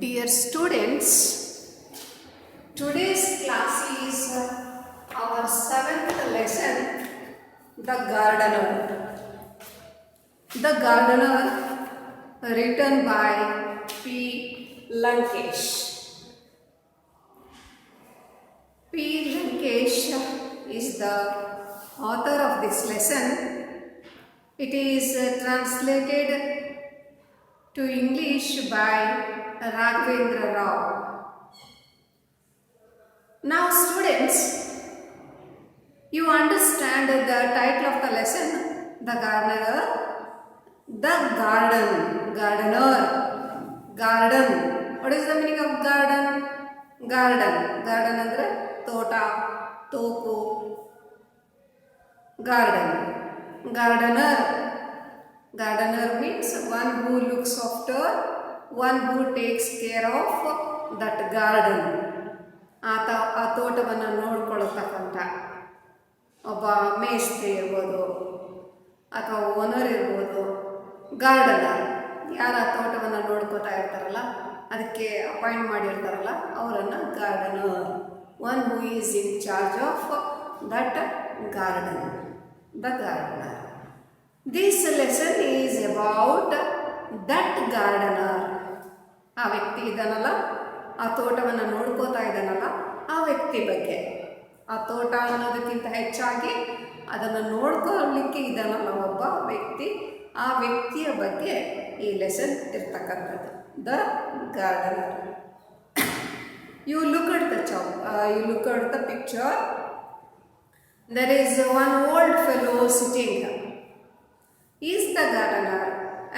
Dear students, today's class is our 7th lesson, The Gardener. The Gardener, written by P. Lankesh. P. Lankesh is the author of this lesson. It is translated to English by Raghavendra Rao. Now students, you understand the title of the lesson, The Gardener, the garden, gardener, garden. What is the meaning of garden? Garden andre tota, topu, garden. Gardener means one who looks after, one who takes care of that garden. ಆ ತೋಟವನ್ನು ನೋಡ್ಕೊಳ್ತಕ್ಕಂಥ ಒಬ್ಬ ಮೇಸ್ತ್ರಿ ಇರ್ಬೋದು ಅಥವಾ owner ಇರ್ಬೋದು. Gardener ಯಾರು ಆ ತೋಟವನ್ನು ನೋಡ್ಕೋತಾ ಇರ್ತಾರಲ್ಲ, ಅದಕ್ಕೆ ಅಪಾಯಿಂಟ್ ಮಾಡಿರ್ತಾರಲ್ಲ, ಅವರನ್ನು gardener. One who is in charge of that garden, the gardener. This lesson is about that gardener. ಆ ವ್ಯಕ್ತಿ ಇದ್ದಾನಲ್ಲ, ಆ ತೋಟವನ್ನು ನೋಡ್ಕೋತಾ ಇದ್ದಾನಲ್ಲ, ಆ ವ್ಯಕ್ತಿ ಬಗ್ಗೆ. ಆ ತೋಟ ಅನ್ನೋದಕ್ಕಿಂತ ಹೆಚ್ಚಾಗಿ ಅದನ್ನು ನೋಡ್ಕೊಳ್ಳಲಿಕ್ಕೆ ಇದ್ದಾನಲ್ಲ ಒಬ್ಬ ವ್ಯಕ್ತಿ, ಆ ವ್ಯಕ್ತಿಯ ಬಗ್ಗೆ ಈ ಲೆಸನ್ ಇರ್ತಕ್ಕಂಥದ್ದು, the gardener. You look at the picture. There is one old fellow sitting. He is the gardener,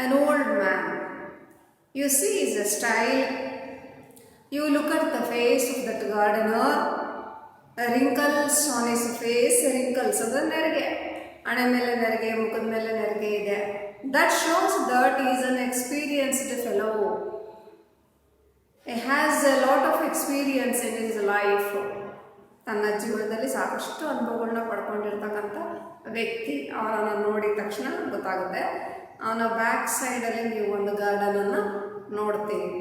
an old man. You see his style. You look at the face of that gardener. Wrinkles on his face. Wrinkles ಅಂದರೆ ನೆರಿಗೆ, ಹಣೆ ಮೇಲೆ ನೆರಿಗೆ, ಮುಖದ ಮೇಲೆ ನೆರಿಗೆ ಇದೆ. That shows that he is an experienced fellow. He has a lot of experience in his life. ತನ್ನ ಜೀವನದಲ್ಲಿ ಸಾಕಷ್ಟು ಅನುಭವಗಳನ್ನ ಪಡ್ಕೊಂಡಿರ್ತಕ್ಕಂಥ ವ್ಯಕ್ತಿ. ಅವರನ್ನು ನೋಡಿದ ತಕ್ಷಣ ಗೊತ್ತಾಗುತ್ತೆ. ಅವನ ಬ್ಯಾಕ್ ಸೈಡಲ್ಲಿ ನೀವು ಒಂದು ಗಾರ್ಡನನ್ನು ನೋಡ್ತೀವಿ.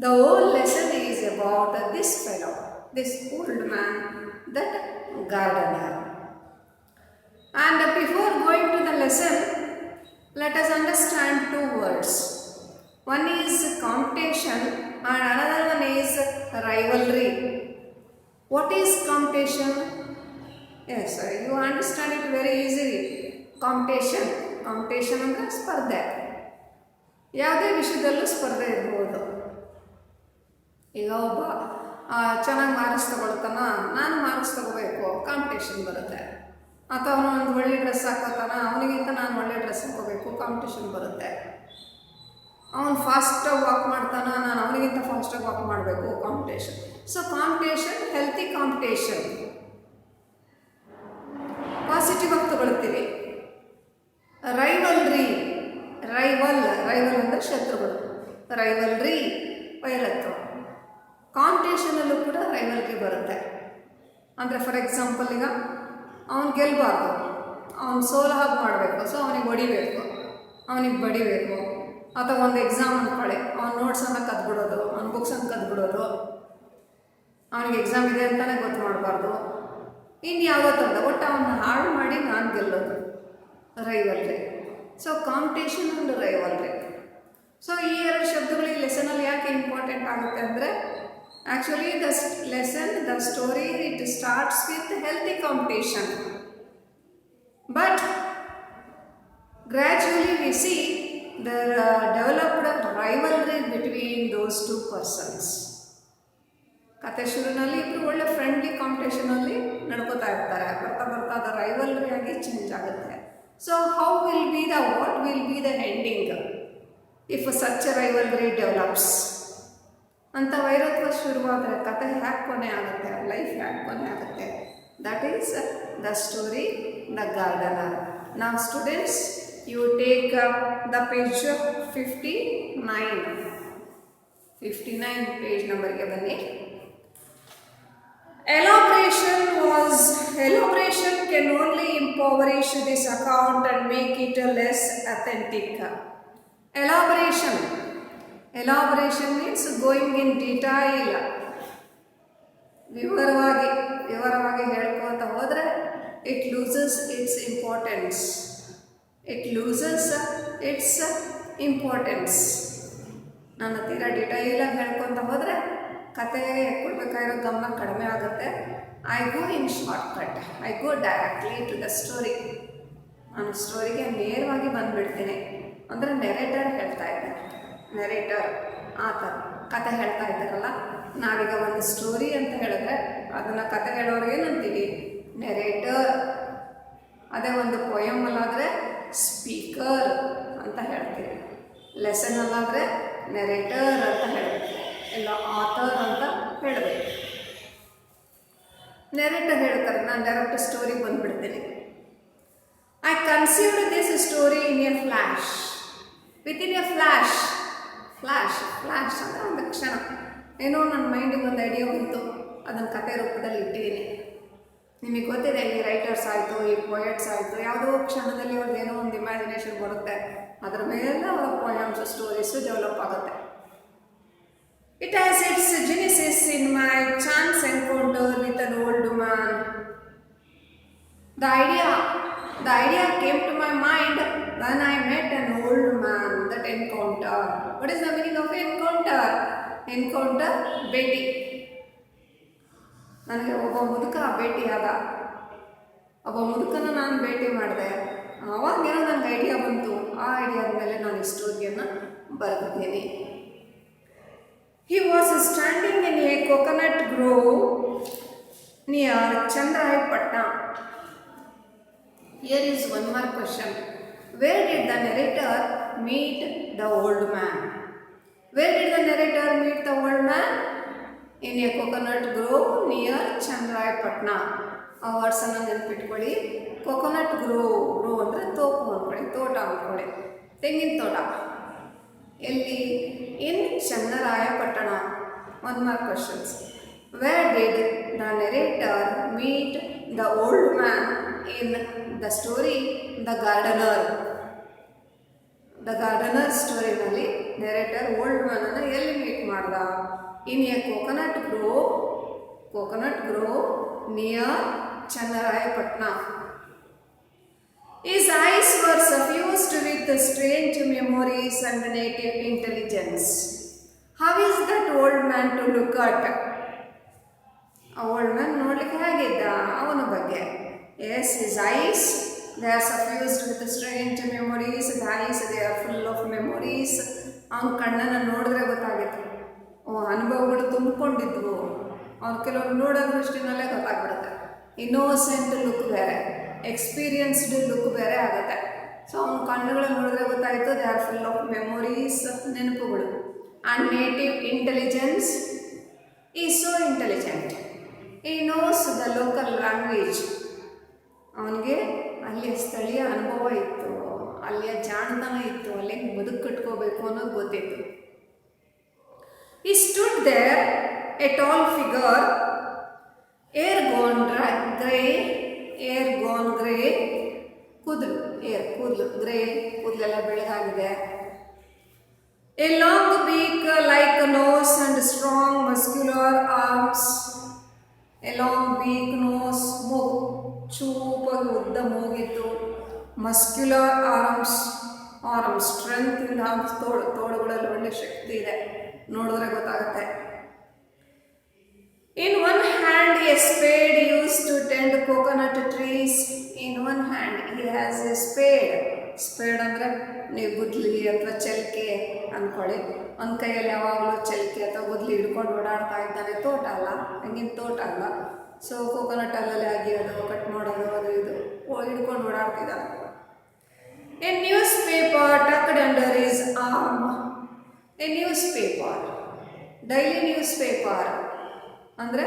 The whole lesson is about this fellow, this old man, that gardener. And before going to the lesson, let us understand two words. One is competition and another one is rivalry. What is competition? Yes, you understand it very easily. Competition ಅಂದರೆ ಸ್ಪರ್ಧೆ. ಯಾವುದೇ ವಿಷಯದಲ್ಲೂ ಸ್ಪರ್ಧೆ ಇರ್ಬೋದು. ಈಗ ಒಬ್ಬ ಚೆನ್ನಾಗಿ marks ತಗೊಳ್ತಾನ, ನಾನು ಮಾರ್ಕ್ಸ್ ತಗೋಬೇಕು, ಕಾಂಪಿಟೇಷನ್ ಬರುತ್ತೆ. ಅಥವಾ ಅವನು ಒಂದು ಒಳ್ಳೆ ಡ್ರೆಸ್ ಹಾಕೋತಾನ, ಅವನಿಗಿಂತ ನಾನು ಒಳ್ಳೆ ಡ್ರೆಸ್ ಹಾಕೋಬೇಕು, ಕಾಂಪಿಟೇಷನ್ ಬರುತ್ತೆ. ಅವನು ಫಾಸ್ಟಾಗಿ ವಾಕ್ ಮಾಡ್ತಾನ, ನಾನು ಅವನಿಗಿಂತ ಫಾಸ್ಟಾಗಿ ವಾಕ್ ಮಾಡಬೇಕು, competition. So competition, healthy competition, positive ಆಗಿ ತಗೊಳ್ತೀವಿ. ರೈವಲ್ ಅಂದರೆ ಶತ್ರುಗಳು. ರೈವಲ್ರಿ ವೈರತ್ವ. ಕಾಂಪಿಟೇಷನಲ್ಲೂ ಕೂಡ ರೈವಲ್ರಿ ಬರುತ್ತೆ. ಅಂದರೆ ಫಾರ್ ಎಕ್ಸಾಂಪಲ್, ಈಗ ಅವನು ಗೆಲ್ಲಬಾರ್ದು, ಅವನು ಸೋಲಾಗಿ ಮಾಡಬೇಕು, ಸೊ ಅವನಿಗೆ ಹೊಡಿಬೇಕು, ಅವನಿಗೆ ಬಡಿಬೇಕು. ಅಥವಾ ಒಂದು ಎಕ್ಸಾಮ್ ಅಂದ್ಕೊಳ್ಳಿ, ಅವ್ನು ನೋಟ್ಸನ್ನು ಕದ್ಬಿಡೋದು, ಅವ್ನ ಬುಕ್ಸನ್ನು ಕದ್ಬಿಡೋದು, ಅವನಿಗೆ ಎಕ್ಸಾಮ್ ಇದೆ ಅಂತಲೇ ಗೊತ್ತು ಮಾಡಬಾರ್ದು, ಇನ್ನು ಯಾವುದೋ ಥರದ ಒಟ್ಟು ಅವನ್ನ ಹಾಳು ಮಾಡಿ ನಾನು ಗೆಲ್ಲೋದು, rivalry. So competition and rivalry. So ಈ ಎರಡು ಶಬ್ದಗಳು ಈ ಲೆಸನಲ್ಲಿ ಯಾಕೆ ಇಂಪಾರ್ಟೆಂಟ್ ಆಗುತ್ತೆ ಅಂದರೆ, actually the story it starts with healthy competition, but gradually we see there developed rivalry between those two persons. ಕತೆ ಶುರುನಲ್ಲಿ ಇಬ್ಬರು ಒಳ್ಳೆ ಫ್ರೆಂಡ್ಲಿ ಕಾಂಪಿಟೇಷನಲ್ಲಿ ನಡ್ಕೋತಾ ಇರ್ತಾರೆ. ಬರ್ತಾ ಅದು ರೈವಲ್ರಿ ಆಗಿ ಚೇಂಜ್ ಆಗುತ್ತೆ. So what will be the ending if such rivalry develops ಅಂತ ವೈರತ್ವ ಶುರುವಾದರೆ ಕತೆ ಹ್ಯಾಕ್ ಕೊನೆ ಆಗುತ್ತೆ, ಲೈಫ್ ಹ್ಯಾಕ್ ಕೊನೆ ಆಗುತ್ತೆ. That is the story, the gardener. ನಾವು students, you take the page 59 page number ಗೆ ಬನ್ನಿ. Elaboration can only impoverish this account and make it less authentic. Elaboration elaboration means going in detail, ವಿವರವಾಗಿ ಹೇಳ್ಕೊತ ಹೋದರೆ it loses it's importance. ನಾನು ತೀರಾ ಡಿಟೈಲಾಗಿ ಹೇಳ್ಕೊತ ಹೋದರೆ ಕತೆ ಕೊಡಬೇಕಾಗಿರೋ ಗಮನ ಕಡಿಮೆ ಆಗುತ್ತೆ. I go in shortcut, I go directly to the story. ನಾನು ಸ್ಟೋರಿಗೆ ನೇರವಾಗಿ ಬಂದುಬಿಡ್ತೀನಿ. ಅಂದರೆ ನೆರೇಟರ್ ಹೇಳ್ತಾ ಇದ್ದಾರೆ, ನೆರೇಟರ್ ಆ ಥರ ಕತೆ ಹೇಳ್ತಾ ಇದ್ದಾರಲ್ಲ. ನಾವೀಗ ಒಂದು ಸ್ಟೋರಿ ಅಂತ ಹೇಳಿದ್ರೆ ಅದನ್ನು ಕತೆ ಹೇಳೋರಿಗೆ ಏನಂತೀವಿ? ನೆರೇಟರ್. ಅದೇ ಒಂದು ಪೊಯಮಲ್ಲಾದರೆ ಸ್ಪೀಕರ್ ಅಂತ ಹೇಳ್ತೀವಿ. ಲೆಸನಲ್ಲಾದರೆ ನೆರೇಟರ್ ಅಂತ ಹೇಳಬೇಕು, ಇಲ್ಲ ಆಥರ್ ಅಂತ ಹೇಳಬೇಕು. ನೆರೇಟರ್ ಹೇಳ್ತಾರೆ, ನಾನು ಡೈರೆಕ್ಟ್ ಸ್ಟೋರಿಗೆ ಬಂದುಬಿಡ್ತೀನಿ. I conceived this story in a flash, within a flash ಅಂದರೆ ಒಂದು ಕ್ಷಣ. ಏನೋ ನನ್ನ ಮೈಂಡಿಗೆ ಒಂದು ಐಡಿಯಾ ಬಂತು, ಅದನ್ನು ಕತೆ ರೂಪದಲ್ಲಿ ಇಟ್ಟಿದ್ದೀನಿ. ನಿಮಗೆ ಗೊತ್ತಿದೆ, ಈ ರೈಟರ್ಸ್ ಆಯಿತು, ಈ ಪೊಯೆಟ್ಸ್ ಆಯಿತು, ಯಾವುದೋ ಕ್ಷಣದಲ್ಲಿ ಅವ್ರದ್ದು ಏನೋ ಒಂದು ಇಮ್ಯಾಜಿನೇಷನ್ ಬರುತ್ತೆ, ಅದರ ಮೇಲೆ ಅವರ ಪೊಯಮ್ಸ್ ಸ್ಟೋರೀಸು ಡೆವಲಪ್ ಆಗುತ್ತೆ. It has its Genesis in my chance encounter with an old man. The idea came to my mind when I met an old man. That encounter. What is the meaning of encounter? Encounter, ಭೇಟಿ. ನನಗೆ ಒಬ್ಬ ಮುದುಕ ಭೇಟಿಯಾದ, ಒಬ್ಬ ಮುದುಕನ ನಾನು ಭೇಟಿ ಮಾಡಿದೆ. ಆವಾಗೇನೋ ನನಗೆ ಐಡಿಯಾ ಬಂತು. ಆ ಐಡಿಯಾದ ಮೇಲೆ ನಾನು ಈ ಸ್ಟೋರಿಯನ್ನು ಬರೆದಿದ್ದೀನಿ. He was standing in a coconut grove near Chandrayapatna. Here is one more question. Where did the narrator meet the old man? Where did the narrator meet the old man? In a coconut grove near Chandrayapatna. ಆ ವರ್ಡ್ಸನ್ನು ನೆನಪಿಟ್ಕೊಳ್ಳಿ. Coconut grove ಅಂದರೆ ತೋಪು ಅಂದ್ಕೊಳ್ಳಿ, ತೋಟ ಅಂದ್ಕೊಳ್ಳಿ, ತೆಂಗಿನ ತೋಟ. ಎಲ್ಲಿ? In Channarayapatna. One mark questions. Where did the narrator meet the old man in the story the gardener? The gardener ಸ್ಟೋರಿನಲ್ಲಿ ನೆರೇಟರ್ ಓಲ್ಡ್ ಮ್ಯಾನನ್ನು ಎಲ್ಲಿ ಮೀಟ್ ಮಾಡ್ದ? In a coconut grove near Channarayapatna. His eyes were suffused with strange memories and native intelligence. How is that old man to look at? A old man ನೋಡಲಿಕ್ಕೆ ಹೇಗಿದ್ದ? ಅವನ ಬಗ್ಗೆ. Yes, his eyes, they are suffused with strange memories. The eyes, they are full of memories. ಅವನ ಕಣ್ಣನ್ನು ನೋಡಿದ್ರೆ ಗೊತ್ತಾಗಿತ್ತು, ಅನುಭವಗಳು ತುಂಬಿಕೊಂಡಿದ್ವು. ಅವ್ನು ಕೆಲವರು ನೋಡೋ ದೃಷ್ಟಿನಲ್ಲೇ ಗೊತ್ತಾಗ್ಬಿಡುತ್ತೆ. ಇನ್ನೋಸೆಂಟ್ ಲುಕ್ ಬೇರೆ, ಎಕ್ಸ್ಪೀರಿಯನ್ಸ್ಡ್ ಲುಕ್ ಬೇರೆ ಆಗುತ್ತೆ. ಸೊ ಅವ್ನ ಕಣ್ಣುಗಳನ್ನು ನೋಡಿದ್ರೆ ಗೊತ್ತಾಯಿತು, they are full of memories, ನೆನಪುಗಳು. And native intelligence, is so intelligent. He knows the local language. ಅವನಿಗೆ ಅಲ್ಲಿಯ ಸ್ಥಳೀಯ ಅನುಭವ ಇತ್ತು, ಅಲ್ಲಿಯ ಜಾಣತನ ಇತ್ತು, ಅಲ್ಲಿ ಬದುಕು ಕಟ್ಕೋಬೇಕು ಅನ್ನೋದು ಗೊತ್ತಿತ್ತು. He stood there, a tall figure, hair gone grey, ಕೂದಲು grey, ಕೂದಲೆಲ್ಲ ಬೆಳಗಾಗಿದೆ. A long beak like a nose and strong muscular arms. A long beak, nose, ಮೂಗು, ಚೂಪಾಗಿ ಉದ್ದ ಮೂಗಿತ್ತು. ಮಸ್ಕ್ಯುಲರ್ ಆರ್ಮ್ಸ್, ಸ್ಟ್ರೆಂತ್ ಇನ್ ಆರ್ಮ್ಸ್, ತೋಳುಗಳಲ್ಲಿ ಒಳ್ಳೆ ಶಕ್ತಿ ಇದೆ, ನೋಡಿದ್ರೆ ಗೊತ್ತಾಗುತ್ತೆ. In one hand a spade used to tend coconut trees. In one hand he has a spade. Speed ಅಂದರೆ ನೀವು ಗುದ್ಲಿ ಅಥವಾ ಚಲಿಕೆ ಅಂದ್ಕೊಳ್ಳಿ. ಒಂದು ಕೈಯಲ್ಲಿ ಯಾವಾಗಲೂ ಚಲಿಕೆ ಅಥವಾ ಗುದ್ಲಿ ಹಿಡ್ಕೊಂಡು ಓಡಾಡ್ತಾ ಇದ್ದಾನೆ. ತೋಟ ಅಲ್ಲ, ಹಂಗಿನ ತೋಟ ಅಲ್ಲ. ಸೊ ಕೋಕೋನಟ್ ಅಲ್ಲಲ್ಲಿ ಅಗಿಯೋದು, ಕಟ್ ಮಾಡೋದು, ಅದು ಇದು ಹಿಡ್ಕೊಂಡು ಓಡಾಡ್ತಿದ್ದಾನೆ. A newspaper tucked under his arm. A news paper, daily newspaper ಅಂದರೆ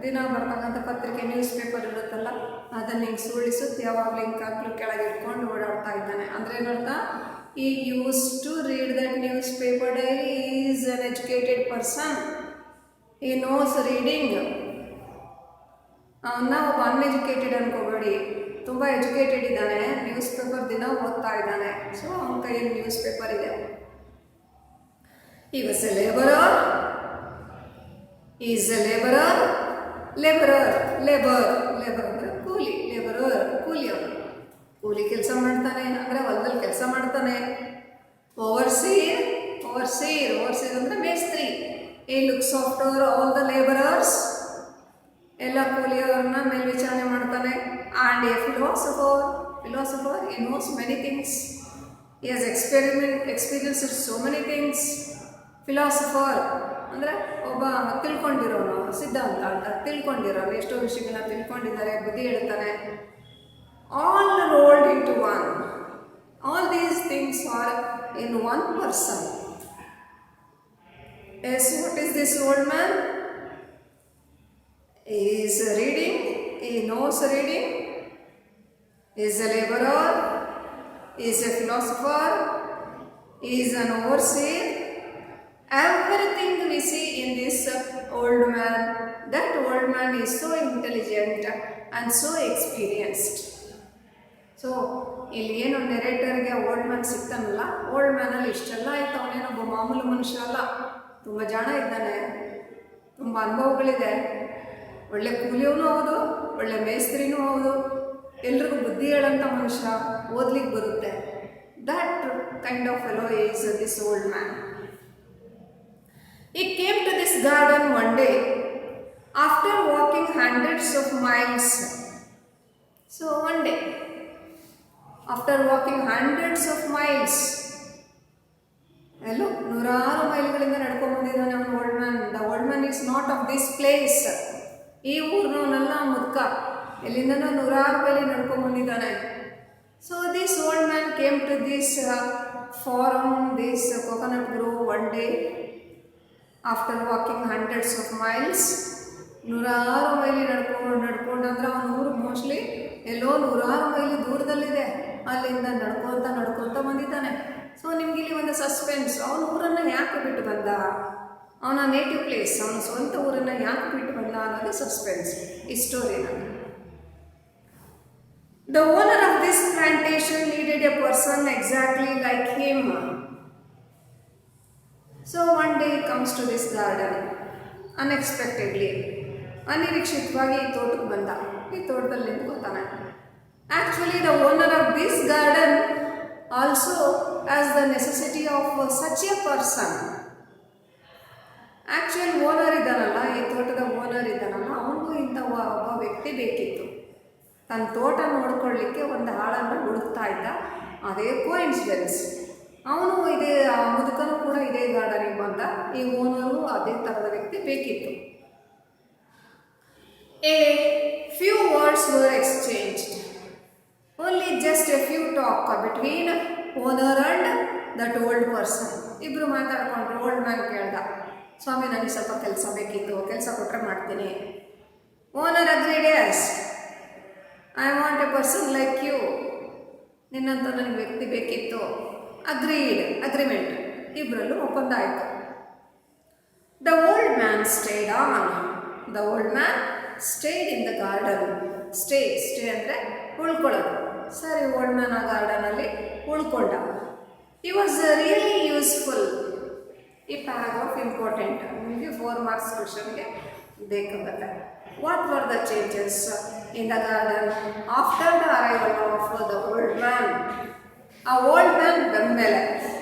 ದಿನ ಬರ್ತಕ್ಕಂಥ ಪತ್ರಿಕೆ, ನ್ಯೂಸ್ ಪೇಪರ್ ಇರುತ್ತಲ್ಲ, ಅದನ್ನು ಹಿಂಗೆ ಸುಳ್ಳಿಸುತ್ತೆ, ಯಾವಾಗಲೂ ಹಿಂಗೆ ಕಾಕ್ಲು ಕೆಳಗೆ ಇಟ್ಕೊಂಡು ಓಡಾಡ್ತಾ ಇದ್ದಾನೆ. ಅಂದರೆ ಏನರ್ಥ? He use to read that news paper daily. Is uneducated person, he knows reading. ಅವನ್ನ ಒಬ್ಬ ಅನ್ಎಜುಕೇಟೆಡ್ ಅನ್ಕೋಬೇಡಿ, ತುಂಬ ಎಜುಕೇಟೆಡ್ ಇದ್ದಾನೆ, ನ್ಯೂಸ್ ಪೇಪರ್ ದಿನ ಓದ್ತಾ ಇದ್ದಾನೆ. ಸೊ ಅವನ ಕೈಯಲ್ಲಿ ನ್ಯೂಸ್ ಪೇಪರ್ ಇದೆ. He was a laborer. He is a laborer. Laborer ಅಂದರೆ ಕೂಲಿ. ಲೇಬರರ್ ಕೂಲಿ, ಅವನು ಕೂಲಿ ಕೆಲಸ ಮಾಡ್ತಾನೆ ಅಂದರೆ ಹೊಲದಲ್ಲಿ ಕೆಲಸ ಮಾಡ್ತಾನೆ. ಓವರ್ಸೀರ್ ಅಂದರೆ ಮೇಸ್ತ್ರಿ. ಈ looks after all the labourers, ಎಲ್ಲ ಕೂಲಿಯವರನ್ನ ಮೇಲ್ವಿಚಾರಣೆ ಮಾಡ್ತಾನೆ. And A philosopher he knows many things. He has experienced so many things. Philosopher ಅಂದರೆ ಒಬ್ಬ ತಿಳ್ಕೊಂಡಿರೋನು, ಸಿದ್ಧಾಂತ ಅಂತ ತಿಳ್ಕೊಂಡಿರೋನು, ಎಷ್ಟೋ ವಿಷಯಗಳನ್ನ ತಿಳ್ಕೊಂಡಿದ್ದಾರೆ, ಬುದ್ಧಿ ಹೇಳ್ತಾನೆ. All rolled into one. All these things are in one person. Yes, what is this old man? He is reading, he knows reading, he is a laborer, he is a philosopher, he is an overseer. Everything we see in this old man, that old man is so intelligent and so experienced. So ಇಲ್ಲಿ ಏನು ನೆರೇಟರ್ಗೆ old man ಸಿಗ್ತಾನಲ್ಲ, old ಮ್ಯಾನಲ್ಲಿ ಇಷ್ಟೆಲ್ಲ ಆಯ್ತು. ಅವನೇನೊಬ್ಬ ಮಾಮೂಲು ಮನುಷ್ಯ ಅಲ್ಲ, ತುಂಬ ಜಾಣ ಇದ್ದಾನೆ, ತುಂಬ ಅನುಭವಗಳಿದೆ. ಒಳ್ಳೆ ಕೂಲಿಯವೂ ಹೌದು, ಒಳ್ಳೆ ಮೇಸ್ತ್ರಿನೂ ಹೌದು, ಎಲ್ರಿಗೂ ಬುದ್ಧಿ ಹೇಳೋಂಥ ಮನುಷ್ಯ, ಓದ್ಲಿಕ್ಕೆ ಬರುತ್ತೆ. That kind of fellow is this old man. He came to this garden one day after walking hundreds of miles. So one day, after walking hundreds of miles, hello, ನೂರಾರು ಮೈಲ್ಗಳಿಂದ ನಡ್ಕೊಂಡು ಬಂದಿದ್ದಾನೆ ಅವನು old man. The old man is not of this place. ಈ ಊರಿನವನೆಲ್ಲ ಮುದ್ಕ, ಎಲ್ಲಿಂದನೋ ನೂರಾರು ಮೈಲಿ ನಡ್ಕೊಂಡು ಬಂದಿದ್ದಾನೆ. So this old man came to this farm, this coconut grove one day. After walking hundreds of miles, ನೂರಾರು ಮೈಲಿ ನಡ್ಕೊಂಡು ಅಂದರೆ ಅವನ ಊರು ಮೋಸ್ಟ್ಲಿ ಎಲ್ಲೋ ನೂರಾರು ಮೈಲಿ ದೂರದಲ್ಲಿದೆ. ಅಲ್ಲಿಂದ ನಡ್ಕೊತ ಬಂದಿದ್ದಾನೆ. ಸೊ ನಿಮ್ಗೆ ಇಲ್ಲಿ ಒಂದು ಸಸ್ಪೆನ್ಸ್, ಅವನ ಊರನ್ನು ಯಾಕೆ ಬಿಟ್ಟು ಬಂದ, ಅವನ ನೇಟಿವ್ ಪ್ಲೇಸ್, ಅವನ ಸ್ವಂತ ಊರನ್ನು ಯಾಕೆ ಬಿಟ್ಟು ಬಂದ ಅನ್ನೋದು ಸಸ್ಪೆನ್ಸ್ ಈ ಸ್ಟೋರಿನಲ್ಲಿ. The owner of this plantation needed a person exactly like him. So one day he comes to this garden unexpectedly. ಅನಿರೀಕ್ಷಿತವಾಗಿ ಈ ತೋಟಕ್ಕೆ ಬಂದ. ಈ ತೋಟದಲ್ಲಿ ನಿಂತ್ಕೊತಾನೆ. Actually the owner of this garden also has the necessity of such a person. Actual owner ಇದ್ದಾನಲ್ಲ, ಈ ತೋಟದ ಓನರ್ ಇದ್ದಾನಲ್ಲ, ಅವನಿಗೂ ಇಂಥ ಒಬ್ಬ ವ್ಯಕ್ತಿ ಬೇಕಿತ್ತು. ತನ್ನ ತೋಟ ನೋಡ್ಕೊಳ್ಳಿಕ್ಕೆ ಒಂದು ಆಳನ್ನು ಹುಡುಕ್ತಾ ಇದ್ದ. ಅದೇ ಕೋಇನ್ಸಿಡೆನ್ಸ್, ಅವನು ಇದೇ ಮುದುಕನು ಕೂಡ ಇದೇ ಗಾರ್ಡನಿಗೆ ಬಂದ. ಈ ಓನರು ಅದೇ ಥರದ ವ್ಯಕ್ತಿ ಬೇಕಿತ್ತು. A few words var exchanged. Only just A few talk between owner and that old person. ಇಬ್ಬರು ಮಾತಾಡ್ಕೊಂಡ್ರು. ಓಲ್ಡ್ ಮ್ಯಾನ್ ಕೇಳ್ದ, ಸ್ವಾಮಿ ನನಗೆ ಸ್ವಲ್ಪ ಕೆಲಸ ಬೇಕಿತ್ತು, ಕೆಲಸ ಕೊಟ್ಟರೆ ಮಾಡ್ತೀನಿ. Owner agreed, yes I want a person like you. ನಿನ್ನಂತ ನನಗೆ ವ್ಯಕ್ತಿ ಬೇಕಿತ್ತು. ಅಗ್ರಿಮೆಂಟ್, ಇಬ್ಬರಲ್ಲೂ ಒಪ್ಪಂದ ಆಯಿತು. The old man stayed on. The old man stayed in the garden. Stay ಅಂದರೆ ಉಳ್ಕೊಳ್ಳೋದು. ಸರಿ, ಓಲ್ಡ್ ಮ್ಯಾನ್ ಆ ಗಾರ್ಡನಲ್ಲಿ ಉಳ್ಕೊಂಡ. He was really useful. ಈ ಪ್ಯಾರಾಗ್ರಾಫ್ ಇಂಪಾರ್ಟೆಂಟ್, ನಿಮಗೆ 4 ಮಾರ್ಕ್ಸ್ ಕ್ವೆಶನ್ಗೆ ಬೇಕಾಗುತ್ತೆ. What were the changes in the garden after the arrival of the old man? ಆ ಓಲ್ಡ್ ಮ್ಯಾನ್ ಬಂದಮೇಲೆ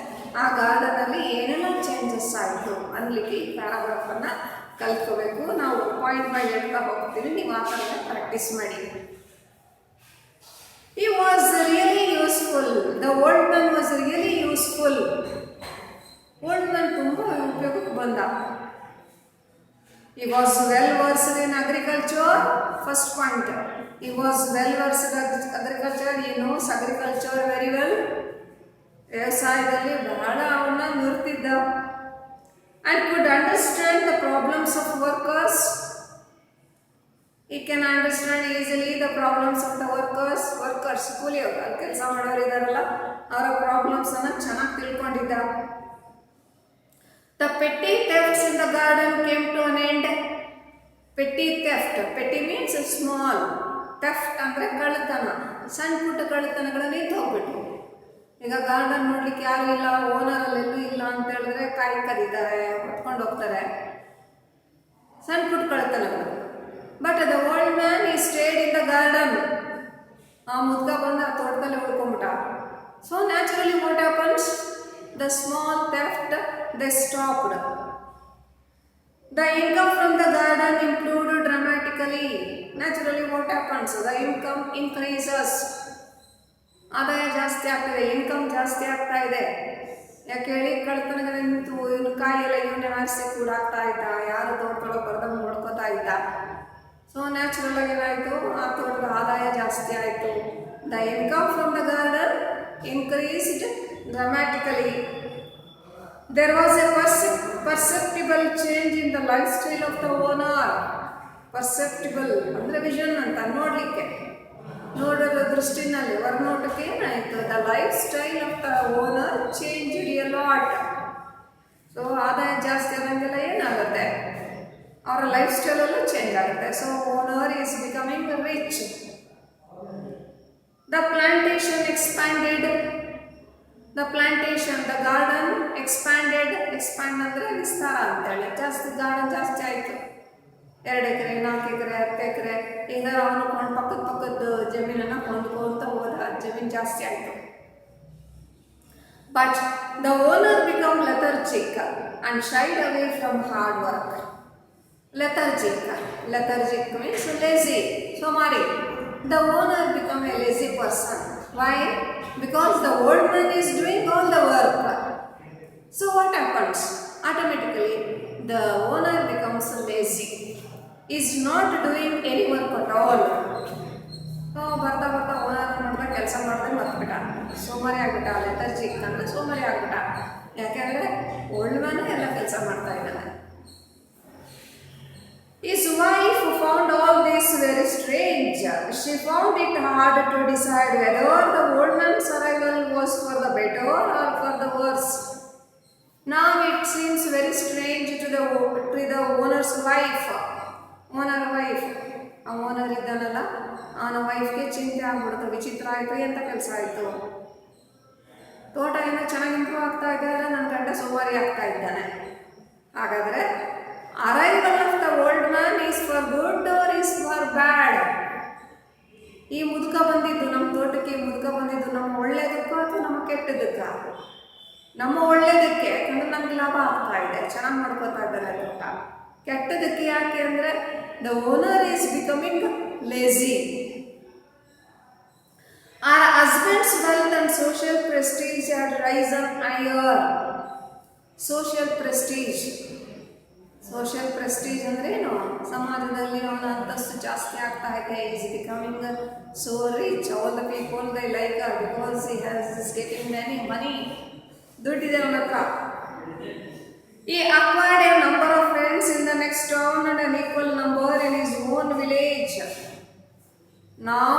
ಆ ಗಾರ್ಡನಲ್ಲಿ ಏನೆಲ್ಲ ಚೇಂಜಸ್ ಆಯಿತು ಅನ್ನಲಿಕ್ಕೆ ಈ ಪ್ಯಾರಾಗ್ರಾಫನ್ನು ಕಲ್ತ್ಕೋಬೇಕು. ನಾವು ಪಾಯಿಂಟ್ ಬೈ ಹೇಳ್ತಾ ಹೋಗ್ತೀವಿ, ನೀವು ಆ ಥರ ಪ್ರಾಕ್ಟೀಸ್ ಮಾಡಿ. He was really useful. The old man was really useful. Old man ತುಂಬ ಉಪಯೋಗಕ್ಕೆ ಬಂದ. He was well versed in agriculture. First point, he was well versed in agriculture. He knows agriculture very well. ವ್ಯವಸಾಯದಲ್ಲಿ ಬಹಳ ಅವನ್ನ ನುರಿತಿದ್ದ. And could understand the problems of workers. He can understand easily the problems of the workers, ಕೂಲಿಯವರು, ಅಲ್ಲಿ ಕೆಲಸ ಮಾಡೋರು ಇದ್ದಾರಲ್ಲ, ಅವರ ಪ್ರಾಬ್ಲಮ್ಸನ್ನು ಚೆನ್ನಾಗಿ ತಿಳ್ಕೊಂಡಿದ್ದ. The petty thefts in the garden came to an end. Petty theft, petty means small, theft ಅಂದರೆ ಕಳ್ಳತನ, ಸಣ್ಣ ಪುಟ್ಟ ಕಳ್ಳತನಗಳು ನಿಂತು ಹೋಗ್ಬಿಟ್ವು. ಈಗ ಗಾರ್ಡನ್ ನೋಡ್ಲಿಕ್ಕೆ ಯಾರು ಇಲ್ಲ, ಓನರ್ ಅಲ್ಲೆಲ್ಲೂ ಇಲ್ಲ ಅಂತ ಹೇಳಿದ್ರೆ ಕಾಯಿ ಕರೀತಾರೆ, ಹೊತ್ಕೊಂಡು ಹೋಗ್ತಾರೆ, ಸಣ್ಣ ಪುಟ್ಟ ಕಳ್ತನಗಳು. ಬಟ್ ದ ಓಲ್ಡ್ ಮ್ಯಾನ್ ಈ ಸ್ಟೇಡ್ ಇನ್ ದ ಗಾರ್ಡನ್. ಆ ಮುದ್ಕ ಬಂದ ಆ ತೋಟದಲ್ಲಿ ಉಳ್ಕೊಂಬಿಟ್ಟ. So naturally what happens, the small theft they stopped. The income from the garden improved dramatically. Naturally what happens, the income increases. ಆದಾಯ ಜಾಸ್ತಿ ಆಗ್ತದೆ, ಇನ್ಕಮ್ ಜಾಸ್ತಿ ಆಗ್ತಾ ಇದೆ. ಯಾಕೆ ಹೇಳಿ, ಕಳ್ತನಗಳ ನಿಂತು ಇವನು ಕಾಯಿಲ್ಲ, ಇವನೇ ಆರಿಸಿ ಕೂಡ ಆಗ್ತಾ ಇದ್ದ, ಯಾರು ತೋಟದೊಳಗೆ ಬರ್ದಂಗೆ ನೋಡ್ಕೋತಾ ಇದ್ದ. ಸೊ ನ್ಯಾಚುರಲ್ ಆಗಿ ಏನಾಯಿತು, ಆ ತೋಟದ ಆದಾಯ ಜಾಸ್ತಿ ಆಯಿತು. The income from the garden increased ಡ್ರಾಮ್ಯಾಟಿಕಲಿ. There was a perceptible change in the lifestyle of the owner. Perceptible ಅಂದರೆ ವಿಷನ್ ಅಂತ, ನೋಡಲಿಕ್ಕೆ, ನೋಡೋದ ದೃಷ್ಟಿನಲ್ಲಿ ಹೊರನೋಟಕ್ಕೆ ಏನಾಯಿತು, the life style of the owner changed A lot. So ಆದಾಯ ಜಾಸ್ತಿ ಆದಂಗೆಲ್ಲ ಏನಾಗುತ್ತೆ, ಅವರ ಲೈಫ್ ಸ್ಟೈಲಲ್ಲೂ ಚೇಂಜ್ ಆಗುತ್ತೆ. So owner is becoming rich. The plantation expanded. The plantation, the garden expanded. Expand ಅಂದರೆ ವಿಸ್ತಾರ ಅಂತೇಳಿ, ಜಾಸ್ತಿ ಗಾರ್ಡನ್ ಜಾಸ್ತಿ ಆಯಿತು. 2 ಎಕರೆ 4 ಎಕರೆ 10 ಎಕರೆ ಈಗ ಅವನು ಪಕ್ಕದ ಜಮೀನನ್ನು ಕೊಂಡ್ಕೊಂತ ಹೋದ, ಜಮೀನು ಜಾಸ್ತಿ ಆಯಿತು. But the owner become lethargic and shied away from hard work. Lethargic means lazy, ಸೋಮಾರಿ. The owner become a lazy person. Why? Because the old man is doing all the work. So what happens? Automatically the owner becomes lazy. Is not doing any work at all. So ಬರ್ತಾ owner ನೋಡಿದ್ರೆ ಕೆಲಸ ಮಾಡಿದ್ರೆ ಮರ್ತ್ಬಿಟ್ಟ, ಸೋಮಾರಿ ಆಗ್ಬಿಟ್ಟ. Lethargic ಅಂದರೆ ಸೋಮಾರಿ ಆಗ್ಬಿಟ್ಟ. ಯಾಕೆಂದರೆ old man ಎಲ್ಲ ಕೆಲಸ ಮಾಡ್ತಾ ಇದ್ದಾನೆ. His wife found all this very strange. She found it hard to decide whether the old man's arrival was for the better or for the worse. Now it seems very strange to the owner's wife. ಆ owner ಇದ್ದಾನಲ್ಲ, ಅವನ ವೈಫ್ಗೆ ಚಿಂತೆ ಆಗ್ಬಿಡ್ತು, ವಿಚಿತ್ರ ಆಯಿತು, ಎಂಥ ಕೆಲಸ ಆಯಿತು. ತೋಟ ಏನೋ ಚೆನ್ನಾಗಿ ಇಂಪ್ರೂವ್ ಆಗ್ತಾ ಇದ್ದಾರೆ, ನನ್ನ ಗಂಡ ಸೋಮಾರಿ ಆಗ್ತಾ ಇದ್ದಾನೆ. ಹಾಗಾದರೆ arrival of the old man is for good or is for bad? ಈ ಮುದುಕ ಬಂದಿದ್ದು ನಮ್ಮ ತೋಟಕ್ಕೆ, ಈ ಮುದುಕ ಬಂದಿದ್ದು ನಮ್ಮ ಒಳ್ಳೆಯದಕ್ಕೋ ಅಥವಾ ನಮ್ಮ ಕೆಟ್ಟದಕ್ಕ? ನಮ್ಮ ಒಳ್ಳೆಯದಕ್ಕೆ, ಯಾಕಂದರೆ ನಮ್ಗೆ ಲಾಭ ಆಗ್ತಾ ಇದೆ, ಚೆನ್ನಾಗಿ ಮಾಡ್ಕೋತಾ ಇದ್ದಾರೆ ತೋಟ. ಕೆಟ್ಟದಕ್ಕೆ ಯಾಕೆ ಅಂದರೆ the owner is becoming lazy. Our husband's wealth and social prestige had risen higher. Social prestige ಅಂದ್ರೆ ಏನು? ಸಮಾಜದಲ್ಲಿ ಅವನ ಅಂತಸ್ತು ಜಾಸ್ತಿ ಆಗ್ತಾ ಇದೆ. Is becoming so rich. All the people they like her because he has getting many money. ದುಡ್ಡಿದೆ ಅವನ ಹತ್ರ. He acquired a number of friends in the next town and an equal number in his own village. Now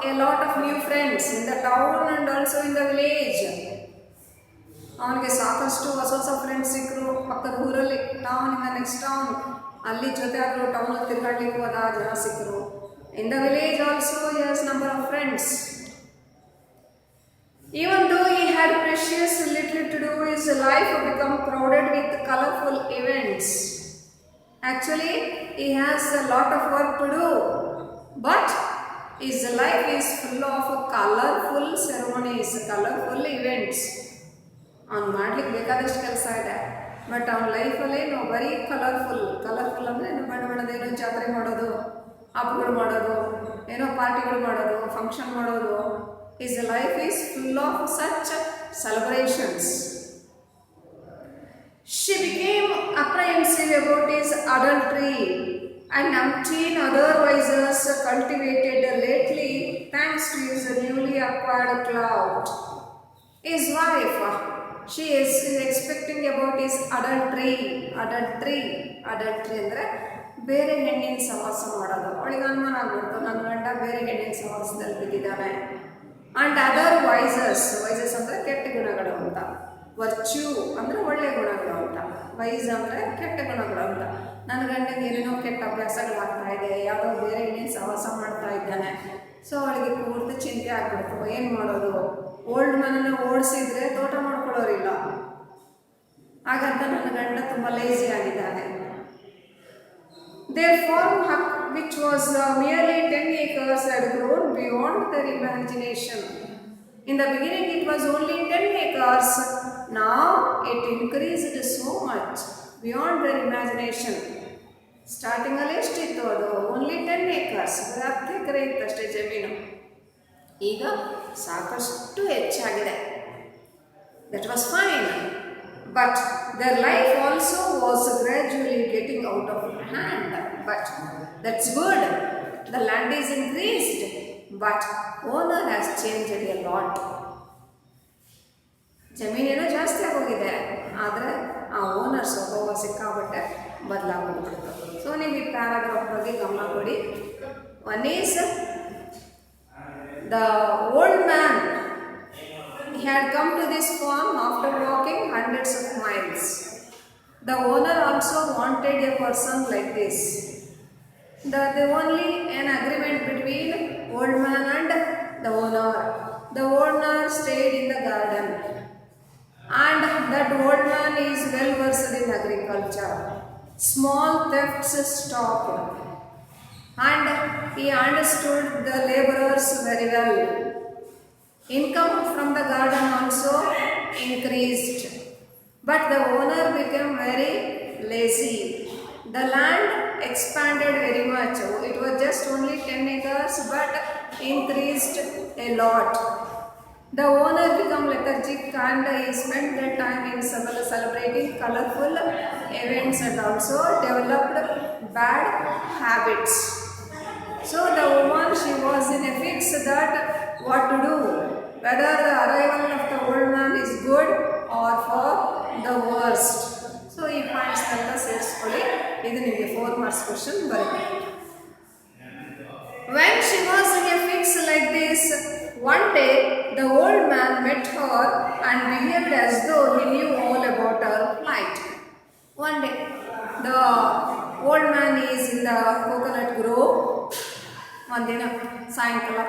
a lot of new friends in the town and also in the village. ಅವನಿಗೆ ಸಾಕಷ್ಟು ಹೊಸ friends ಸಿಕ್ಕರು ಪಕ್ಕದ ಊರಲ್ಲಿ. Town in the next town, ಅಲ್ಲಿ ಜೊತೆ ಆದರೂ ಟೌನಲ್ಲಿ ತಿರುಗಾಡ್ಲಿಕ್ಕೆ ಹೋದ ಜನ ಸಿಕ್ಕರು. ಇನ್ the village also he has number of friends. Even though he had precious little to do, his life became crowded with colorful events. Actually, he has a lot of work to do, but his life is full of colorful ceremonies, colorful events. ಅವ್ನು ಮಾಡ್ಲಿಕ್ಕೆ ಬೇಕಾದಷ್ಟು ಕೆಲಸ ಇದೆ, but ಅವನ ಲೈಫಲ್ಲಿ ನಾವು ಬರೀ colourful ಅಂದರೆ ಬಣ್ಣದೇನೋ ಜಾತ್ರೆ ಮಾಡೋದು, ಹಬ್ಬಗಳು ಮಾಡೋದು, ಏನೋ ಪಾರ್ಟಿಗಳು ಮಾಡೋದು, ಫಂಕ್ಷನ್ ಮಾಡೋದು. His life is full of such celebrations. She became apprehensive about his adultery and umpteen other vices cultivated lately thanks to his newly acquired clout. His wife, she is expecting about his adultery ಅಂದರೆ ಬೇರೆ ಹೆಣ್ಣಿನ ಸಹವಾಸ ಮಾಡೋದು. ಅವಳಿಗೆ ಅನುಮಾನ ಆಗ್ಬಿಡ್ತು, ನನ್ನ ಗಂಡ ಬೇರೆ ಹೆಣ್ಣಿನ ಸಹವಾಸದಲ್ಲಿ ಬಿದ್ದಿದ್ದಾನೆ. ಆ್ಯಂಡ್ ಅದರ್ ವೈಸಸ್ ಅಂದರೆ ಕೆಟ್ಟ ಗುಣಗಳು ಅಂತ. ವರ್ಚ್ಯೂ ಅಂದರೆ ಒಳ್ಳೆಯ ಗುಣಗಳು ಅಂತ. ವೈಸ್ ಅಂದರೆ ಕೆಟ್ಟ ಗುಣಗಳು ಅಂತ. ನನ್ನ ಗಂಡನಿಗೆ ಏನೇನೋ ಕೆಟ್ಟ ಅಭ್ಯಾಸಗಳಾಗ್ತಾ ಇದೆ, ಯಾವುದೋ ಬೇರೆ ಹೆಣ್ಣಿನ ಸಹವಾಸ ಮಾಡ್ತಾ ಇದ್ದಾನೆ. ಸೊ ಅವಳಿಗೆ ಪೂರ್ತಿ ಚಿಂತೆ ಆಗ್ಬಿಡ್ತು, ಏನು ಮಾಡೋದು, ಓಲ್ಡ್ ಮ್ಯಾನನ್ನು ಓಡಿಸಿದ್ರೆ ತೋಟ ಮಾಡ್ಕೊಳ್ಳೋರಿಲ್ಲ. ಹಾಗಂತ ನನ್ನ ಗಂಡ ತುಂಬ ಲೇಜಿ ಆಗಿದ್ದಾನೆ. Their farm which was merely 10 acres had grown beyond their imagination. In the beginning it was only 10 acres. Now it increased so much beyond their imagination. Starting ಅಲ್ಲಿ ಎಷ್ಟಿತ್ತು ಅದು? ಓನ್ಲಿ 10 acres, 10 ಎಕರೆ ಇತ್ತಷ್ಟೇ ಜಮೀನು. ಈಗ ಸಾಕಷ್ಟು ಹೆಚ್ಚಾಗಿದೆ. That was fine, but their life also was gradually getting out of hand. But that's good. The land is increased, but owner has changed a lot. ಜಮೀನೇನೋ ಜಾಸ್ತಿ ಆಗೋಗಿದೆ, ಆದರೆ ಆ ಓನರ್ ಸ್ವಭಾವ ಸಿಕ್ಕಾಬಟ್ಟೆ ಬದಲಾಗೋಗ್ಬಿಡ್ತು. ಸೊ ನೀವು ಈ ಪ್ಯಾರಾಗ್ರಾಫ್ ಬಗ್ಗೆ ಗಮನ ಕೊಡಿ. One is the old man had come to this farm after walking hundreds of miles. The owner also wanted a person like this. The only an agreement between old man and the owner. The owner stayed in the garden, and that old man is well versed in agriculture. Small thefts stopped, and he understood the laborers very well. Income from the garden also increased, but the owner became very lazy. The land expanded very much. It was just only 10 acres, but increased a lot. The owner became lethargic, and he spent the time in celebrating colorful events and also developed bad habits. So the woman, she was in a fix that what to do, whether the arrival of the old man is good or for the worst. So ಈ points ಎಲ್ಲ ಸೇರಿಸ್ಕೊಳ್ಳಿ. ಇದು ನಿಮಗೆ 4 marks question ಬರುತ್ತೆ. When she was in a fix like this, one day the old man met her and behaved as though he knew all about her plight. One day the old man is in the coconut grove. ಒಂದಿನ ಸಾಯಂಕಾಲ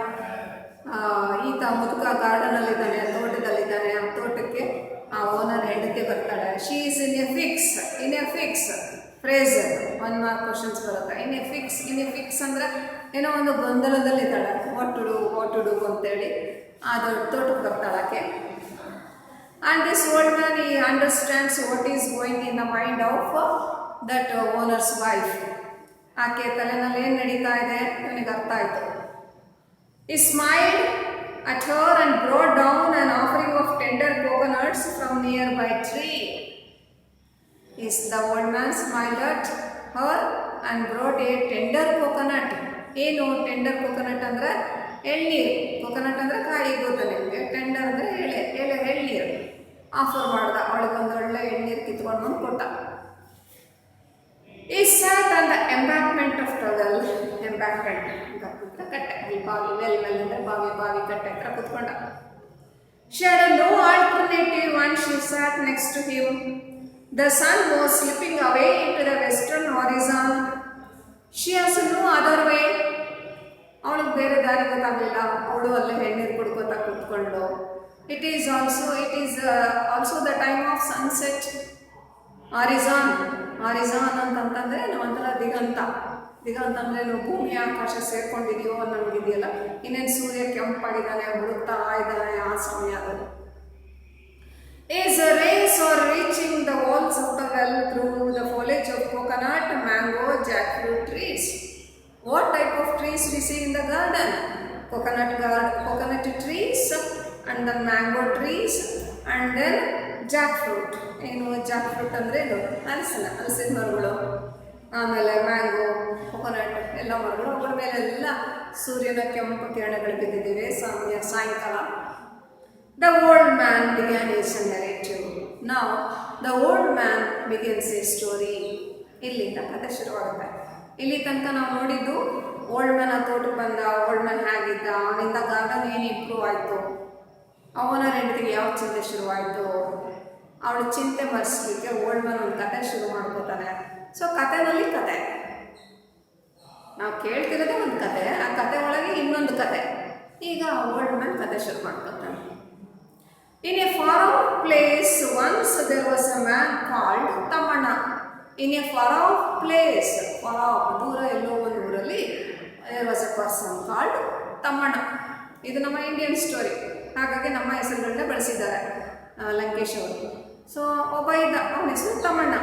ಈತ ಮುದುಕ ಗಾರ್ಡನಲ್ಲಿದ್ದಾನೆ, ತೋಟದಲ್ಲಿದ್ದಾನೆ. ಆ ತೋಟಕ್ಕೆ ಆ owner ಹೆಂಡತಿ ಬರ್ತಾಳೆ. She is in a fix phrase. 1 mark questions ಬರುತ್ತೆ. ಇನ್ ಎ ಫಿಕ್ಸ್ ಅಂದರೆ ಏನೋ ಒಂದು ಗೊಂದಲದಲ್ಲಿದ್ದಾಳೆ. ವಾಟ್ ಟು ಡು ಅಂತೇಳಿ ಅದು ತೋಟಕ್ಕೆ ಬರ್ತಾಳಕ್ಕೆ. ಆ್ಯಂಡ್ ದಿಸ್ ಓಲ್ಡ್ ಮ್ಯಾನ್ ಈ understands what is going in the mind of that owners wife. ಆಕೆ ತಲೆನಲ್ಲಿ ಏನು ನಡೀತಾ ಇದೆ ಇವನಿಗೆ ಅರ್ಥ ಆಯಿತು. He smiled at her and brought down an offering of tender coconuts from nearby tree. The old man smiled at her and brought a tender coconut. ಏನು tender coconut ಅಂದರೆ ಎಳ್ನೀರು. ಕೋಕೋನಟ್ ಅಂದರೆ ಕಾಯಿ ಗೊತ್ತ ನಿಮಗೆ. ಟೆಂಡರ್ ಅಂದರೆ ಎಳ್ನೀರು ಆಫರ್ ಮಾಡ್ದ. ಅವಳಿಗೊಂದು ಒಳ್ಳೆ ಎಳ್ನೀರು ಕಿತ್ಕೊಂಡು ಬಂದು ಕೊಟ್ಟ. He sat on the embankment of the well. Embankment ಕಟ್ಟೆ, ವೆಲ್ ಅಂದರೆ ಬಾವಿ ಕಟ್ಟೆ ಹತ್ರ ಕುತ್ಕೊಂಡ. She had no alternative and she sat next to him. The sun was slipping away into the western horizon. She has no other way. ಅವಳಿಗೆ ಬೇರೆ ದಾರಿ ಗೊತ್ತಾಗಲಿಲ್ಲ. ಅವಳು ಅಲ್ಲೇ ಎಣ್ಣೀರು ಕುಡ್ಕೋತಾ ಕೂತ್ಕೊಂಡು. It is also the time of sunset. Horizon ಅಂತಂತಂದರೆ ಒಂಥರ ದಿಗಂತ ಅಂದರೆ ನಾವು ಭೂಮಿ ಆಕಾಶ ಸೇರ್ಕೊಂಡಿದೆಯೋ ಅನ್ನೋಂಗಿದೆಯಲ್ಲ. ಇನ್ನೇನು ಸೂರ್ಯ ಕೆಂಪಾಗಿದ್ದಾನೆ, ಹುಡುಕ್ತಾ ಇದ್ದಾನೆ, ಆ ಸಮಯ ಅದು. Is a race or reaching the walls of the well through the foliage of coconut, mango, jackfruit trees. What type of trees we see in the garden? Coconut trees, and then mango trees, and then jackfruit. ಏನು jackfruit ಅಂದರೆ ಇದು ಹಲಸಿನ ಮರಗಳು, ಆಮೇಲೆ mango, coconut ಎಲ್ಲ ಮರಗಳು. ಅವುಗಳ ಮೇಲೆಲ್ಲ ಸೂರ್ಯನ ಕೆಂಪು ಕಿರಣಗಳು ಬಿದ್ದಿದ್ದೀವಿ ಸಾಯಂಕಾಲ. The old man began his narrative. Now the old man begins his story. ಇಲ್ಲಿಂದ ಕಥೆ ಶುರುವಾಗುತ್ತೆ. ಇಲ್ಲಿ ತನಕ ನಾವು ನೋಡಿದ್ದು ಓಲ್ಡ್ ಮ್ಯಾನ್ ಆ ತೋಟಕ್ಕೆ ಬಂದ, ಓಲ್ಡ್ ಮ್ಯಾನ್ ಹೇಗಿದ್ದ, ಅವನಿಂದ ಗಾರ್ಡನ್ ಏನು ಇಂಪ್ರೂವ್ ಆಯಿತು, ಅವನ ಹೆಂಡತಿಗೆ ಯಾವ ಚಿಂತೆ ಶುರುವಾಯಿತು, ಅವಳು ಚಿಂತೆ ಮರೆಸಲಿಕ್ಕೆ ಓಲ್ಡ್ ಮ್ಯಾನ್ ಒಂದು ಕತೆ ಶುರು ಮಾಡ್ಕೋತಾನೆ. ಸೊ ಕಥೆನಲ್ಲಿ ಕತೆ ನಾವು ಕೇಳ್ತಿರೋದೇ ಒಂದು ಕತೆ, ಆ ಕತೆ ಒಳಗೆ ಇನ್ನೊಂದು ಕತೆ. ಈಗ ಓಲ್ಡ್ ಮ್ಯಾನ್ ಕತೆ ಶುರು ಮಾಡ್ಕೊತಾನೆ. In a far off place, once there was a man called Tamana. In a far off place, far off, ದೂರ ಎಲ್ಲೋ ಒಂದು ಊರಲ್ಲಿ there was a person called Tamana. ಇದು ನಮ್ಮ ಇಂಡಿಯನ್ ಸ್ಟೋರಿ, ಹಾಗಾಗಿ ನಮ್ಮ ಹೆಸರುಗಳನ್ನ ಬಳಸಿದ್ದಾರೆ ಲಂಕೇಶ್ ಅವರು. ಸೊ ಒಬ್ಬ ಇದ್ದ, ಅವನ ಹೆಸರು Thammanna.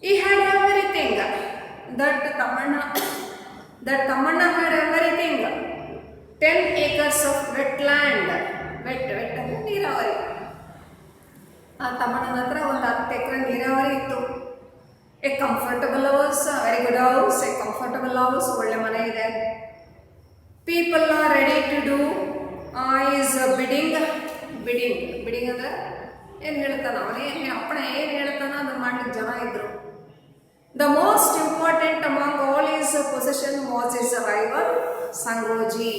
He had everything. That Tamanna had everything. 10 acres of wetland. Vet ಅಂದರೆ ನೀರಾವರಿ. ಆ ತಮ್ಮಣ್ಣನ ಹತ್ರ ಒಂದು 10 ಎಕರೆ ನೀರಾವರಿ ಇತ್ತು. A comfortable house, very good house, a comfortable house, ಒಳ್ಳೆ ಮನೆ ಇದೆ. People are ready to do is bidding. Bidding ಅಂದರೆ ಏನು ಹೇಳ್ತಾನ ಅವನೇ, ಅಪ್ಪಣೆ ಏನು ಹೇಳ್ತಾನ ಅದನ್ನು ಮಾಡ್ಲಿಕ್ಕೆ ಜನ ಇದ್ರು. The most important among all his possession was his rival Sangoji.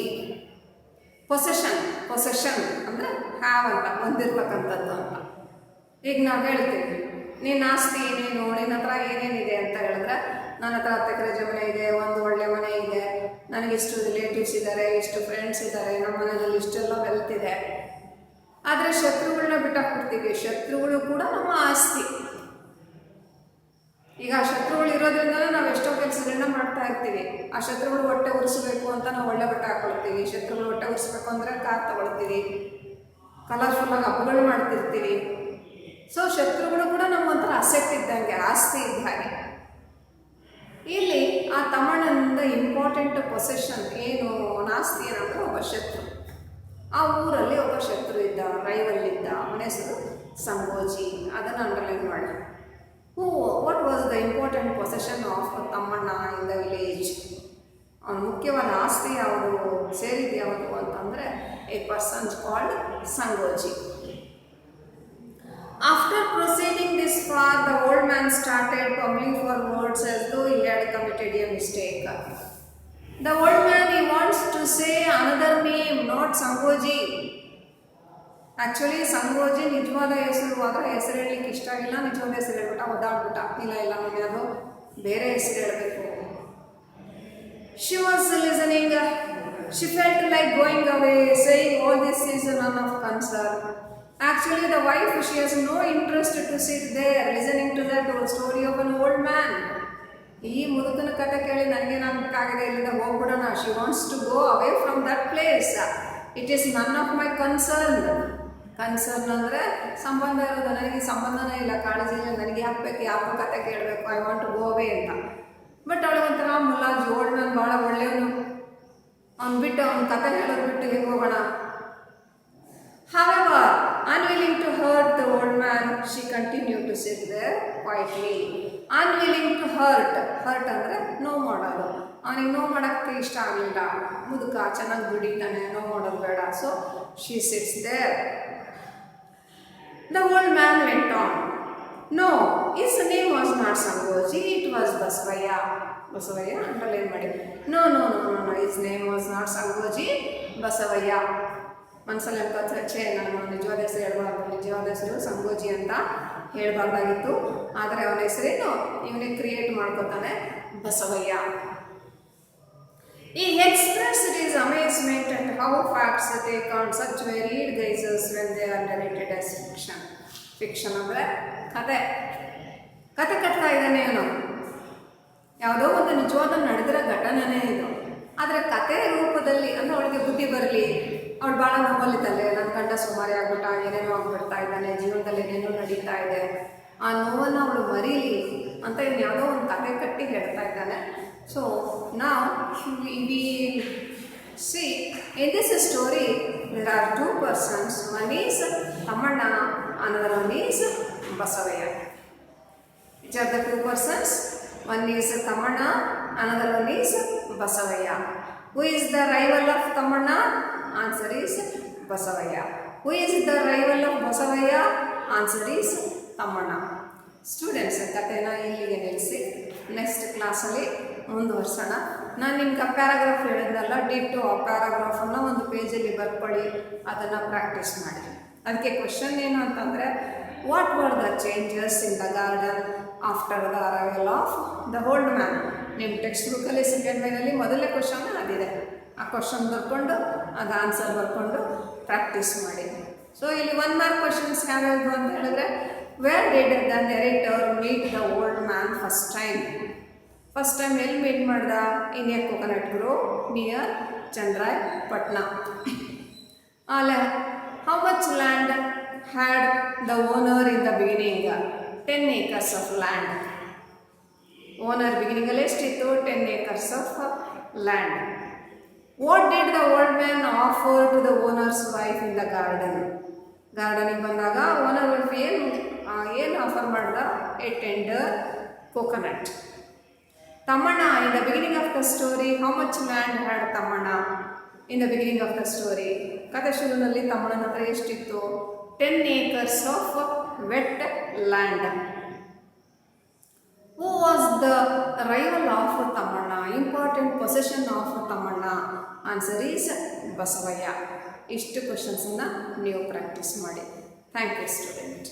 Possession ಅಂದರೆ ಹ್ಯಾವ್ ಅಂತ, ಹೊಂದಿರ್ತಕ್ಕಂಥದ್ದು ಅಂತ. ಈಗ ನಾವು ಹೇಳ್ತೀವಿ, ನಿನ್ನ ಆಸ್ತಿ ಏನೇನು, ನಿನ್ನ ಹತ್ರ ಏನೇನಿದೆ ಅಂತ ಹೇಳಿದ್ರೆ, ನನ್ನ ಹತ್ರ 10 ಎಕರೆ ಜಮೀನು ಇದೆ, ಒಂದು ಒಳ್ಳೆ ಮನೆ ಇದೆ, ನನಗಿಷ್ಟು ರಿಲೇಟಿವ್ಸ್ ಇದ್ದಾರೆ, ಇಷ್ಟು ಫ್ರೆಂಡ್ಸ್ ಇದ್ದಾರೆ, ನಮ್ಮ ಮನೆಯಲ್ಲಿ ಇಷ್ಟೆಲ್ಲ ವೆಲ್ತ್ ಇದೆ. ಆದರೆ ಶತ್ರುಗಳನ್ನ ಬಿಟ್ಟಾಕ್ಬಿಡ್ತೀವಿ. ಶತ್ರುಗಳು ಕೂಡ ನಮ್ಮ ಆಸ್ತಿ. ಈಗ ಆ ಶತ್ರುಗಳು ಇರೋದ್ರಿಂದ ನಾವು ಎಷ್ಟೋ ಕೆಲಸಗಳನ್ನ ಮಾಡ್ತಾ ಇರ್ತೀವಿ. ಆ ಶತ್ರುಗಳು ಹೊಟ್ಟೆ ಉರಿಸಬೇಕು ಅಂತ ನಾವು ಒಳ್ಳೆ ಬಟ್ಟೆ ಹಾಕೊಳ್ತೀವಿ. ಶತ್ರುಗಳು ಹೊಟ್ಟೆ ಉರಿಸ್ಬೇಕು ಅಂದರೆ ಕಾರ್ ತಗೊಳ್ತೀವಿ, ಕಲರ್ಫುಲ್ಲಾಗಿ ಹಬ್ಬಗಳು ಮಾಡ್ತಿರ್ತೀವಿ. ಸೊ ಶತ್ರುಗಳು ಕೂಡ ನಮ್ಮೊಂಥರ ಅಸೆಟ್ ಇದ್ದಂಗೆ, ಆಸ್ತಿ ಇದ್ದ ಹಾಗೆ. ಇಲ್ಲಿ ಆ ತಮ್ಮಣ್ಣನಿಂದ ಇಂಪಾರ್ಟೆಂಟ್ ಪೊಸೆಷನ್ ಏನು, ಆಸ್ತಿ ಏನಂದ್ರೆ ಒಬ್ಬ ಶತ್ರು. ಆ ಊರಲ್ಲಿ ಒಬ್ಬ ಶತ್ರು ಇದ್ದ, ರೈವಲ್ ಇದ್ದ, ಅವನ ಹೆಸರು ಸಂಗೋಜಿ. ಅದನ್ನು ಅಂಡರ್ಲೈನ್ ಮಾಡಿ. What was the important possession of Thammanna in the village? ಅವನ ಮುಖ್ಯವಾದ ಆಸ್ತಿ ಯಾವುದು, ಸೇರಿದ್ದು ಯಾವುದು ಅಂತಂದರೆ a person called Sangoji. After proceeding this far, the old man started fumbling for words as though he had committed a mistake. The old man, he wants to say another name, not Sangoji. Actually Sangoji ನಿಜವಾದ ಹೆಸರು, ಆದರೆ ಹೆಸರು ಹೇಳಲಿಕ್ಕೆ ಇಷ್ಟ ಆಗಿಲ್ಲ, ನಿಜವಾದ ಹೆಸರು ಹೇಳ್ಬಿಟ್ಟ, ಒದ್ದಾಡ್ಬಿಟ್ಟ. ಇಲ್ಲ ನನಗೆ ಅದು ಬೇರೆ ಹೆಸರು ಹೇಳಬೇಕು. She was listening. She felt like going away, saying all this is none of concern. Actually, the wife, she has no interest to sit there listening to that story of an old man. ಈ ಮುದುಕನ ಕಥೆ ಕೇಳಿ ನನಗೇನಾಗಬೇಕಾಗಿದೆ, ಇಲ್ಲಿಂದ ಹೋಗ್ಬಿಡೋಣ. She wants to go away from that place. It is none of my concern. Concern ಅಂದರೆ ಸಂಬಂಧ ಇರೋದು, ನನಗೆ ಸಂಬಂಧನೇ ಇಲ್ಲ, ಕಾಳಜಿ ಇಲ್ಲ, ನನಗೆ ಹಾಕ್ಬೇಕು, ಯಾವ ಕತೆ ಕೇಳಬೇಕು, ಐ ವಾಂಟ್ ಟು ಗೋ ಅವೇ ಅಂತ. ಬಟ್ ಅವಳಿಗೊಂಥರ ಮುಲಾಜ್, ಓಲ್ಡ್ ಮ್ಯಾನ್ ಭಾಳ ಒಳ್ಳೆಯವನು, ಅವ್ನು ಬಿಟ್ಟು ಅವ್ನ ಕತೆ ಹೇಳೋದು ಬಿಟ್ಟು ಹೇಗೆ ಹೋಗೋಣ. However, unwilling to hurt the old man, she continued to sit there quietly. Unwilling to hurt ಅಂದರೆ ನೋವು ಮಾಡೋದು. ಅವನಿಗೆ ನೋವು ಮಾಡೋಕ್ಕೆ ಇಷ್ಟ ಆಗಲಿಲ್ಲ. ಮುದುಕ ಚೆನ್ನಾಗಿ ದುಡಿತಾನೆ, ನೋವು ಮಾಡೋದು ಬೇಡ. So she sits there. The old man went on. No, his name was not Sangoji, it was Basavaya. Basavaya, underline ಮಾಡಿ. No, his name was not Sangoji, Basavaya. ಮನಸ್ಸಲ್ಲಿ ಅನ್ಕೋಚೆ, ನಾನು ನಿಜವಾದ ಹೆಸರು ಹೇಳ್ಬಾರ್ದು, ನಿಜವಾದ ಹೆಸರು ಸಂಗೋಜಿ ಅಂತ ಹೇಳಬಾರ್ದಾಗಿತ್ತು. ಆದರೆ ಅವನ ಹೆಸರೇನು ಇವನೇ ಕ್ರಿಯೇಟ್ ಮಾಡ್ಕೋತಾನೆ, Basavayya. He expressed his amazement at how facts take on such varied guises when they are narrated as fiction. Fiction ಅಂದರೆ ಕತೆ ಕಟ್ತಾ ಇದ್ದಾನೆ ಅವನು. ಯಾವುದೋ ಒಂದು ನಿಜವಾದ ನಡೆದಿರೋ ಘಟನೆನೇ ಇದು. ಆದರೆ ಕತೆ ರೂಪದಲ್ಲಿ ಅಂದರೆ ಅವಳಿಗೆ ಬುದ್ಧಿ ಬರಲಿ, ಅವಳು ಭಾಳ ನೋವಲ್ಲಿದ್ದಾಳೆ, ನನ್ನ ಗಂಡ ಸುಮಾರಿ ಆಗ್ಬಿಟ್ಟ, ಏನೇನೋ ಆಗ್ಬಿಡ್ತಾ ಇದ್ದಾನೆ, ಜೀವನದಲ್ಲಿ ಏನೇನೋ ನಡೀತಾ ಇದೆ, ಆ ನೋವನ್ನು ಅವಳು ಮರೀಲಿ ಅಂತ ಇನ್ನು ಯಾವುದೋ ಒಂದು ಕತೆ ಕಟ್ಟಿ ಹೇಳ್ತಾ ಇದ್ದಾನೆ. So now we see in this story there are two persons. One is Tamanna, another one is Basavaya. Which are the two persons? One is Tamanna, another one is Basavaya. Who is the rival of Tamanna? Answer is Basavaya. Who is the rival of Basavaya? Answer is Tamanna. Students ಕಥೆನ ಇಲ್ಲಿಗೆ ನಿಲ್ಲಿಸಿ next ಕ್ಲಾಸಲ್ಲಿ ಮುಂದುವರ್ಸೋಣ. ನಾನು ನಿಮ್ಗೆ ಆ paragraph ಹೇಳಿದ್ನಲ್ಲ, ditto ಆ ಪ್ಯಾರಾಗ್ರಾಫನ್ನು ಒಂದು ಪೇಜಲ್ಲಿ ಬರ್ಕೊಳ್ಳಿ, ಅದನ್ನು ಪ್ರಾಕ್ಟೀಸ್ ಮಾಡಿ. ಅದಕ್ಕೆ ಕ್ವೆಶನ್ ಏನು ಅಂತಂದರೆ, what were the changes in the garden after the arrival of the old man? ನಿಮ್ಮ ಟೆಕ್ಸ್ಟ್ ಬುಕ್ಕಲ್ಲಿ ಸೆಕೆಂಡ್ ಲೈನಲ್ಲಿ ಮೊದಲನೇ ಕ್ವೆಶನ್ ಅದಿದೆ. ಆ ಕ್ವೆಶನ್ ಬರ್ಕೊಂಡು ಅದು ಆನ್ಸರ್ ಬರ್ಕೊಂಡು ಪ್ರಾಕ್ಟೀಸ್ ಮಾಡಿ. ಸೊ ಇಲ್ಲಿ 1 ಮಾರ್ಕ್ ಕ್ವಶನ್ಸ್ ಯಾವ್ಯಾವುದು ಅಂತ ಹೇಳಿದ್ರೆ, where did the narrator meet the old man first time? First time ಎಲ್ಲಿ ಮೀಟ್ ಮಾಡ್ದ? In a coconut grove near Chandrayapatna. ಆಮೇಲೆ how much land had the owner in the beginning? 10 acres of land. Owner ಬಿಗಿನಿಂಗಲ್ಲಿ ಎಷ್ಟಿತ್ತು? 10 acres of land. What did the old man offer to the owner's wife in the garden? ಗಾರ್ಡನಿಗೆ ಬಂದಾಗ owner wife ಏನು offer ಮಾಡ್ದ? A tender coconut. Thammanna in the beginning of the story how much land had Thammanna in the beginning of the story? ಕಥೆ ಶುರುವಿನಲ್ಲಿ ತಮ್ಮಣ್ಣನ ಹತ್ರ ಎಷ್ಟಿತ್ತು? 10 acres of wet land. Who was the rival of Thammanna? Important possession of Thammanna. Answer is Basavaiah. ಇಷ್ಟು ಕ್ವಶನ್ಸನ್ನು ನೀವು practice ಮಾಡಿ. Thank you student.